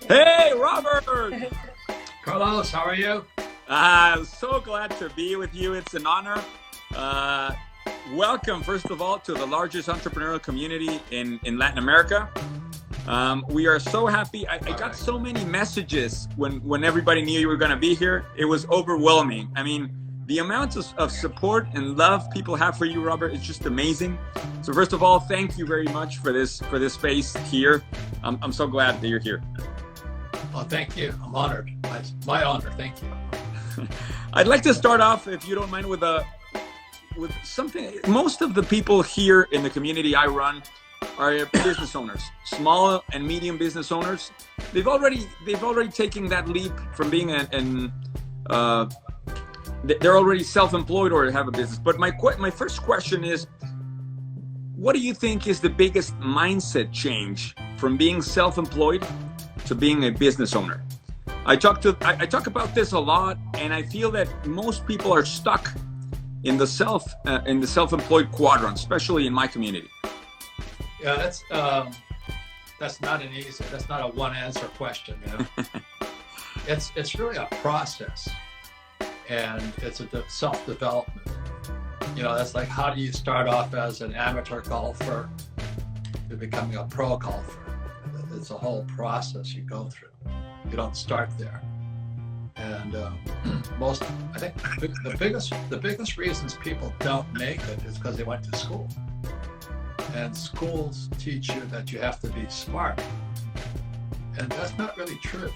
Hey, Robert! Carlos, how are you? I'm so glad to be with you. It's an honor. Uh, Welcome, first of all, to the largest entrepreneurial community in Latin America. We are so happy. I got so many messages when everybody knew you were going to be here. It was overwhelming. I mean, the amount of support and love people have for you, Robert, is just amazing. So first of all, thank you very much for this space here. I'm so glad that you're here. Oh, thank you. I'm honored. It's my honor. Thank you. I'd like to start off, if you don't mind, with something. Most of the people here in the community I run are business owners, small and medium business owners. They've already taken that leap from being they're already self-employed or have a business. But my first question is, what do you think is the biggest mindset change from being self-employed to being a business owner? I talk about this a lot, and I feel that most people are stuck in the self-employed quadrant, especially in my community. Yeah, that's not that's not a one answer question. You know? It's really a process, and it's a self-development. You know, that's like, how do you start off as an amateur golfer to becoming a pro golfer? It's a whole process you go through. You don't start there. And I think the biggest reasons people don't make it is because they went to school. And schools teach you that you have to be smart. And that's not really true.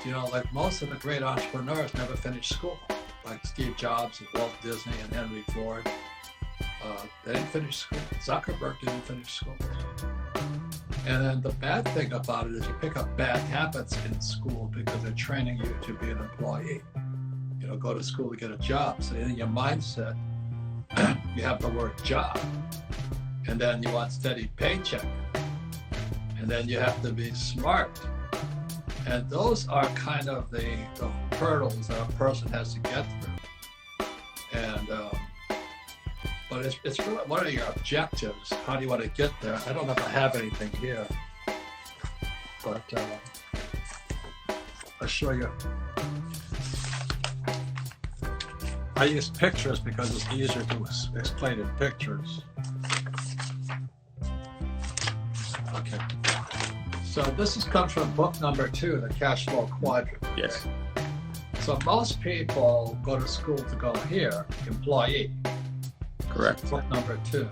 You know, like most of the great entrepreneurs never finished school. Like Steve Jobs, Walt Disney, and Henry Ford. They didn't finish school. Zuckerberg didn't finish school. And then the bad thing about it is you pick up bad habits in school because they're training you to be an employee. You know, go to school to get a job. So in your mindset, you have the word job. And then you want steady paycheck. And then you have to be smart. And those are kind of the hurdles that a person has to get through. And but it's really, what are your objectives? How do you want to get there? I don't know if I have anything here, but I'll show you. I use pictures because it's easier to explain in pictures. Okay. So this comes from book number 2, The Cash Flow Quadrant. Yes. So most people go to school to go here, employee. Correct. Book number 2.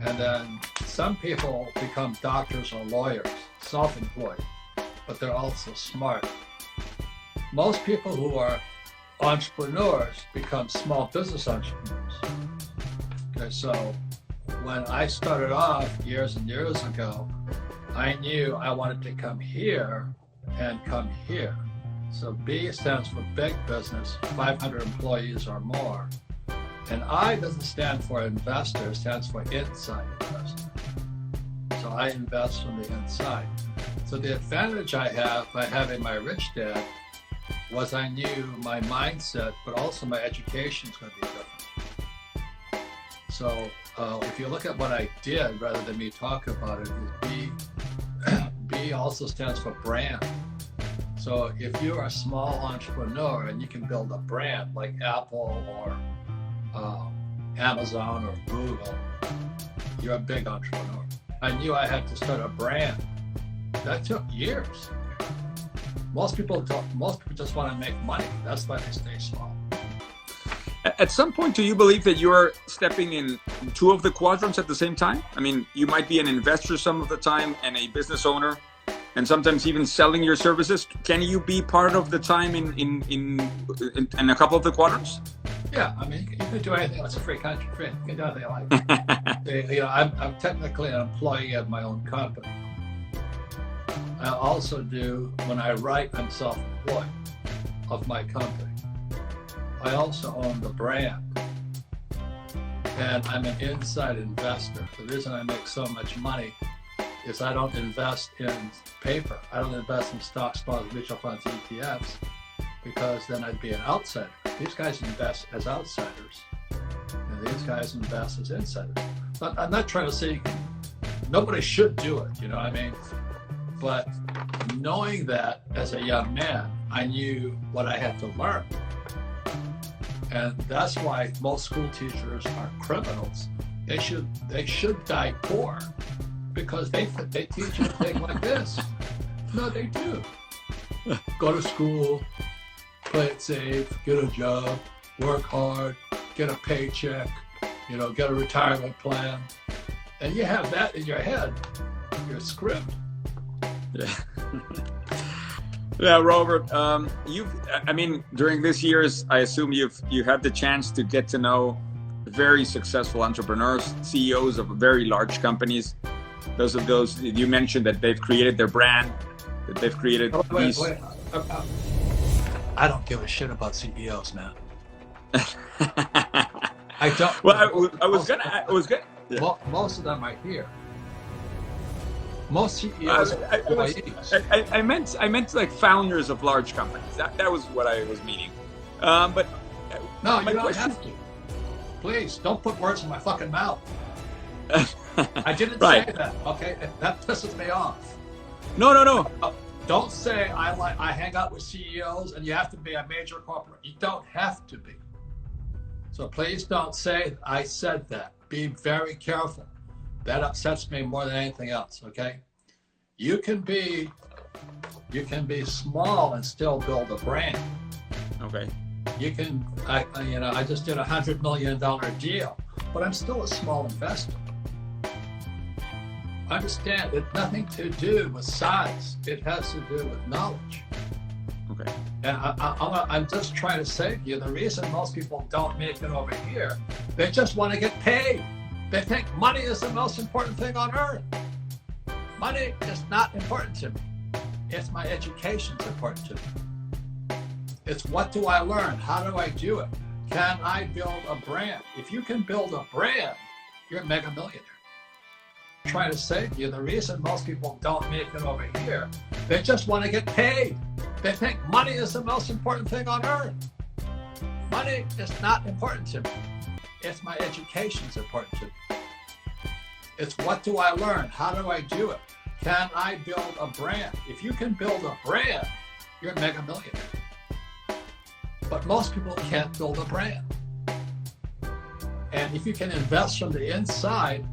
And then some people become doctors or lawyers, self-employed, but they're also smart. Most people who are entrepreneurs become small business entrepreneurs. Okay, so when I started off years and years ago, I knew I wanted to come here and come here. So B stands for big business, 500 employees or more. And I doesn't stand for investor, it stands for inside investor. So I invest from the inside. So the advantage I have by having my rich dad was I knew my mindset, but also my education is going to be different. So if you look at what I did, rather than me talk about it, is B also stands for brand. So if you're a small entrepreneur and you can build a brand like Apple or Amazon or Google, you're a big entrepreneur. I knew I had to start a brand. That took years. Most people just want to make money. That's why they stay small. At some point, do you believe that you are stepping in 2 of the quadrants at the same time? I mean, you might be an investor some of the time and a business owner, and sometimes even selling your services. Can you be part of the time in a couple of the quadrants? Yeah, I mean, you can do anything. It's a free country. You can do anything you like. You know, I'm technically an employee of my own company. I also do, when I write, I'm self-employed of my company. I also own the brand, and I'm an inside investor. The reason I make so much money is I don't invest in paper. I don't invest in stocks, bonds, mutual funds, ETFs, because then I'd be an outsider. These guys invest as outsiders, and these guys invest as insiders. But I'm not trying to say nobody should do it, you know what I mean? But knowing that as a young man, I knew what I had to learn. And that's why most school teachers are criminals. They should die poor because they teach you things like this. No, they do. Go to school, play it safe, get a job, work hard, get a paycheck, get a retirement plan. And you have that in your head, you're screwed. Yeah. Yeah, Robert, during these years, I assume you had the chance to get to know very successful entrepreneurs, CEOs of very large companies. Those you mentioned that they've created their brand, that they've created these. I don't give a shit about CEOs, man. I don't. Well, I was gonna. Yeah. Most of them are here. Most CEOs are employees. I meant like founders of large companies. That was what I was meaning. But no, you don't have to. Please don't put words in my fucking mouth. I didn't say that. Okay, that pisses me off. No. Don't say I hang out with CEOs and you have to be a major corporate. You don't have to be. So please don't say I said that. Be very careful. That upsets me more than anything else. Okay, you can be small and still build a brand. Okay. You can, I just did $100 million deal, but I'm still a small investor. Understand, it's nothing to do with size. It has to do with knowledge. Okay. And I'm just trying to say to you, the reason most people don't make it over here, they just want to get paid. They think money is the most important thing on earth. Money is not important to me. It's my education's important to me. It's what do I learn? How do I do it? Can I build a brand? If you can build a brand, you're a mega millionaire. I'm trying to say to you, the reason most people don't make it over here, they just want to get paid. They think money is the most important thing on earth. Money is not important to me. It's my education's important to me. It's what do I learn? How do I do it? Can I build a brand? If you can build a brand, you're a mega millionaire. But most people can't build a brand. And if you can invest from the inside,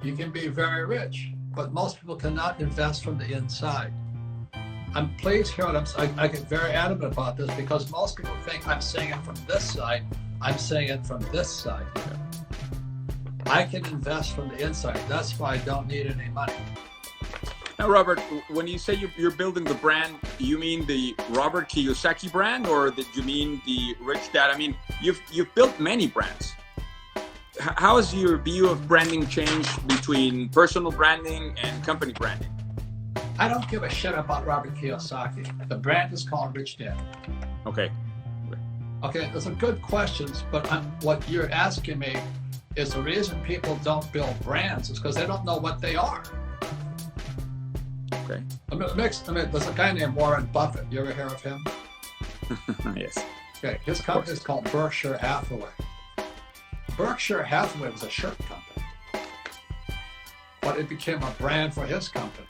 you can be very rich. But most people cannot invest from the inside. Please hear what I'm saying. I get very adamant about this because most people think I'm saying it from this side. I'm saying it from this side here. I can invest from the inside. That's why I don't need any money. Now, Robert, when you say you're building the brand, you mean the Robert Kiyosaki brand, or do you mean the Rich Dad? I mean, you've built many brands. How has your view of branding changed between personal branding and company branding? I don't give a shit about Robert Kiyosaki. The brand is called Rich Dad. Okay. Okay, those are good questions, but what you're asking me is the reason people don't build brands is because they don't know what they are. Okay. There's a guy named Warren Buffett. You ever hear of him? Yes. Okay, his company is called Berkshire Hathaway. Berkshire Hathaway was a shirt company, but it became a brand for his company.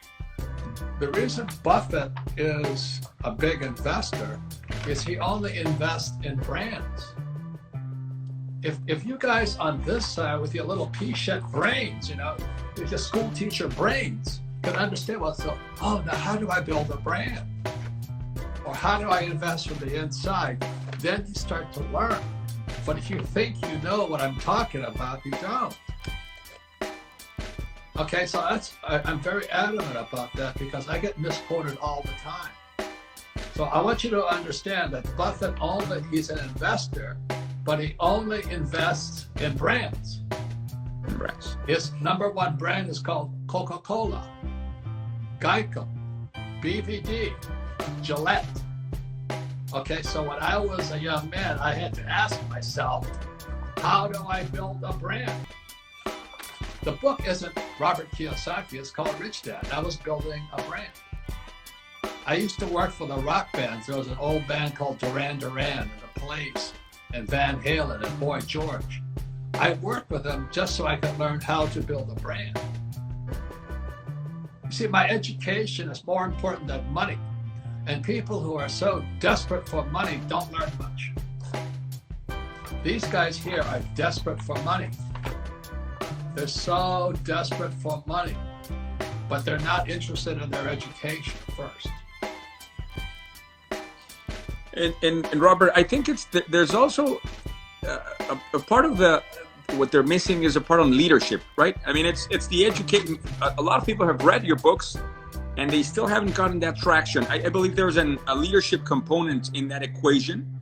The reason Buffett is a big investor is he only invests in brands. If you guys on this side with your little pea-shaped brains, with your school teacher brains, can understand now how do I build a brand? Or how do I invest from the inside? Then you start to learn. But if you think you know what I'm talking about, you don't. Okay, so I'm very adamant about that because I get misquoted all the time. So I want you to understand that Buffett he's an investor, but he only invests in brands. Brands. His number one brand is called Coca-Cola, Geico, BVD, Gillette. Okay, so when I was a young man, I had to ask myself, how do I build a brand? The book isn't Robert Kiyosaki, it's called Rich Dad. I was building a brand. I used to work for the rock bands. There was an old band called Duran Duran and The Police and Van Halen and Boy George. I worked with them just so I could learn how to build a brand. You see, my education is more important than money. And people who are so desperate for money don't learn much. These guys here are desperate for money. They're so desperate for money, but they're not interested in their education first. And Robert, I think there's also a part of what they're missing is a part on leadership, right? I mean, it's the educating. A lot of people have read your books, and they still haven't gotten that traction. I believe there's a leadership component in that equation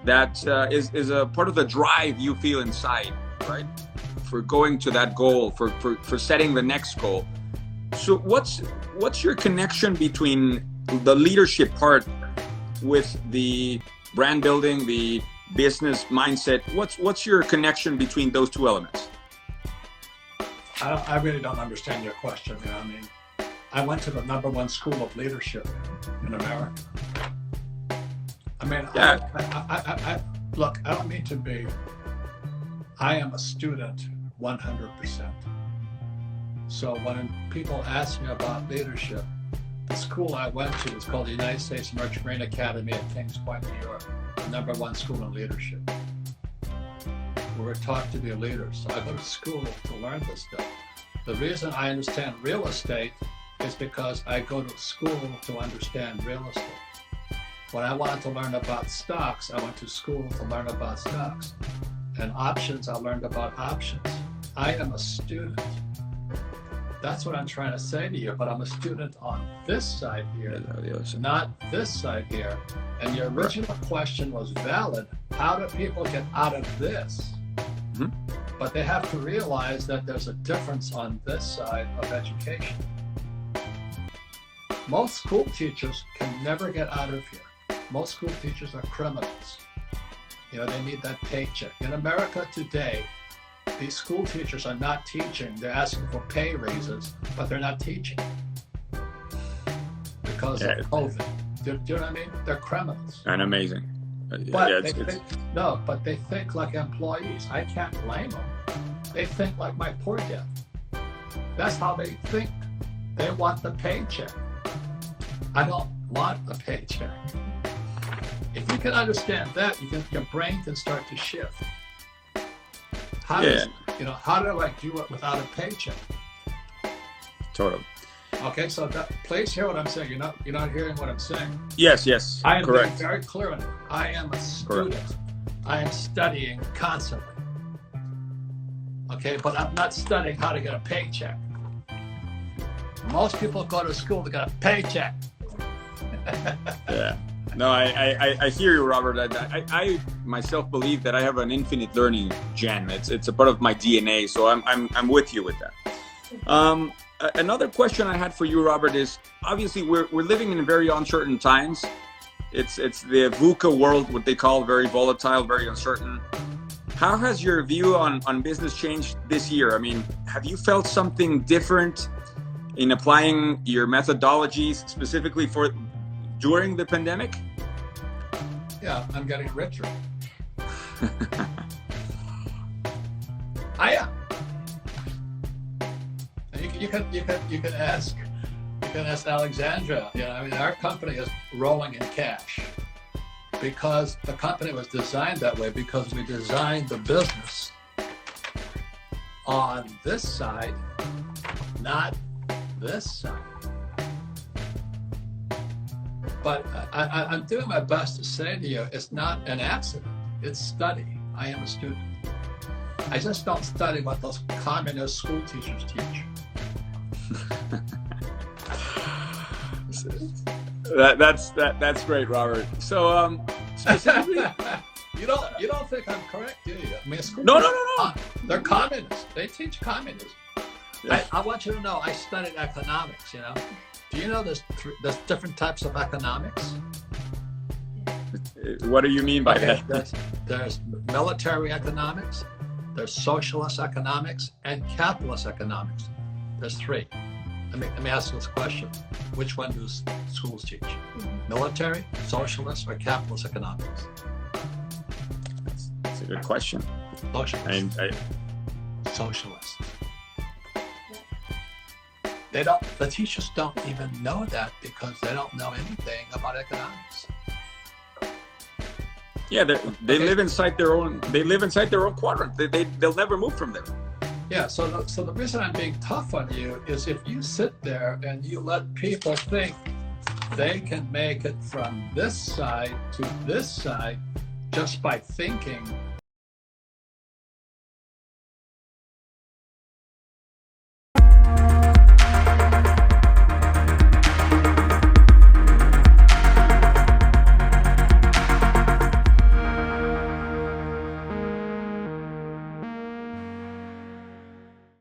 that is a part of the drive you feel inside, right? For going to that goal, for setting the next goal. So what's your connection between the leadership part with the brand building, the business mindset? What's your connection between those two elements? I really don't understand your question. You know, I mean, I went to the #1 school of leadership in America. I mean, yeah. Look, I don't mean to be. I am a student 100%. So when people ask me about leadership, the school I went to is called the United States Merchant Marine Academy at Kings Point, New York, the #1 school in leadership. We're taught to be leaders. So I go to school to learn this stuff. The reason I understand real estate is because I go to school to understand real estate. When I wanted to learn about stocks, I went to school to learn about stocks. And options, I learned about options. I am a student. That's what I'm trying to say to you, but I'm a student on this side here, not this side here. And your original question was valid. How do people get out of this? Mm-hmm. But they have to realize that there's a difference on this side of education. Most school teachers can never get out of here. Most school teachers are criminals. You know, they need that paycheck. In America today, these school teachers are not teaching. They're asking for pay raises, but they're not teaching because of COVID. Do you know what I mean? They're criminals. And amazing. But but they think like employees. I can't blame them. They think like my poor dad. That's how they think. They want the paycheck. I don't want a paycheck. If you can understand that, your brain can start to shift. How do I do it without a paycheck? Totally. Okay, so please hear what I'm saying. You're not hearing what I'm saying. Yes. I am correct. being very clear on it. I am a student. Correct. I am studying constantly. Okay, but I'm not studying how to get a paycheck. Most people go to school to get a paycheck. Yeah. No, I hear you, Robert. I myself believe that I have an infinite learning gen. It's a part of my DNA, so I'm with you with that. Another question I had for you, Robert, is obviously we're living in very uncertain times. It's the VUCA world, what they call very volatile, very uncertain. How has your view on business changed this year? I mean, have you felt something different in applying your methodologies specifically during the pandemic? Yeah, I'm getting richer. I am. You can ask Alexandra. You know, I mean, our company is rolling in cash because the company was designed that way, because we designed the business on this side, not this side. But I'm doing my best to say to you, it's not an accident, it's study. I am a student. I just don't study what those communist school teachers teach. That's great, Robert. So specifically, you don't think I'm correct, do you? I mean, school no. They're communists. They teach communism. Yeah. I want you to know I studied economics. You know, do you know there's different types of economics? What do you mean by that? There's military economics, there's socialist economics, and capitalist economics. There's three. Let me ask you this question. Which one do schools teach? Military, socialist, or capitalist economics? That's a good question. Socialist. Socialist. the teachers don't even know that because they don't know anything about economics. Yeah, they live inside their own. They live inside their own quadrant. They'll never move from there. Yeah. So the reason I'm being tough on you is if you sit there and you let people think they can make it from this side to this side just by thinking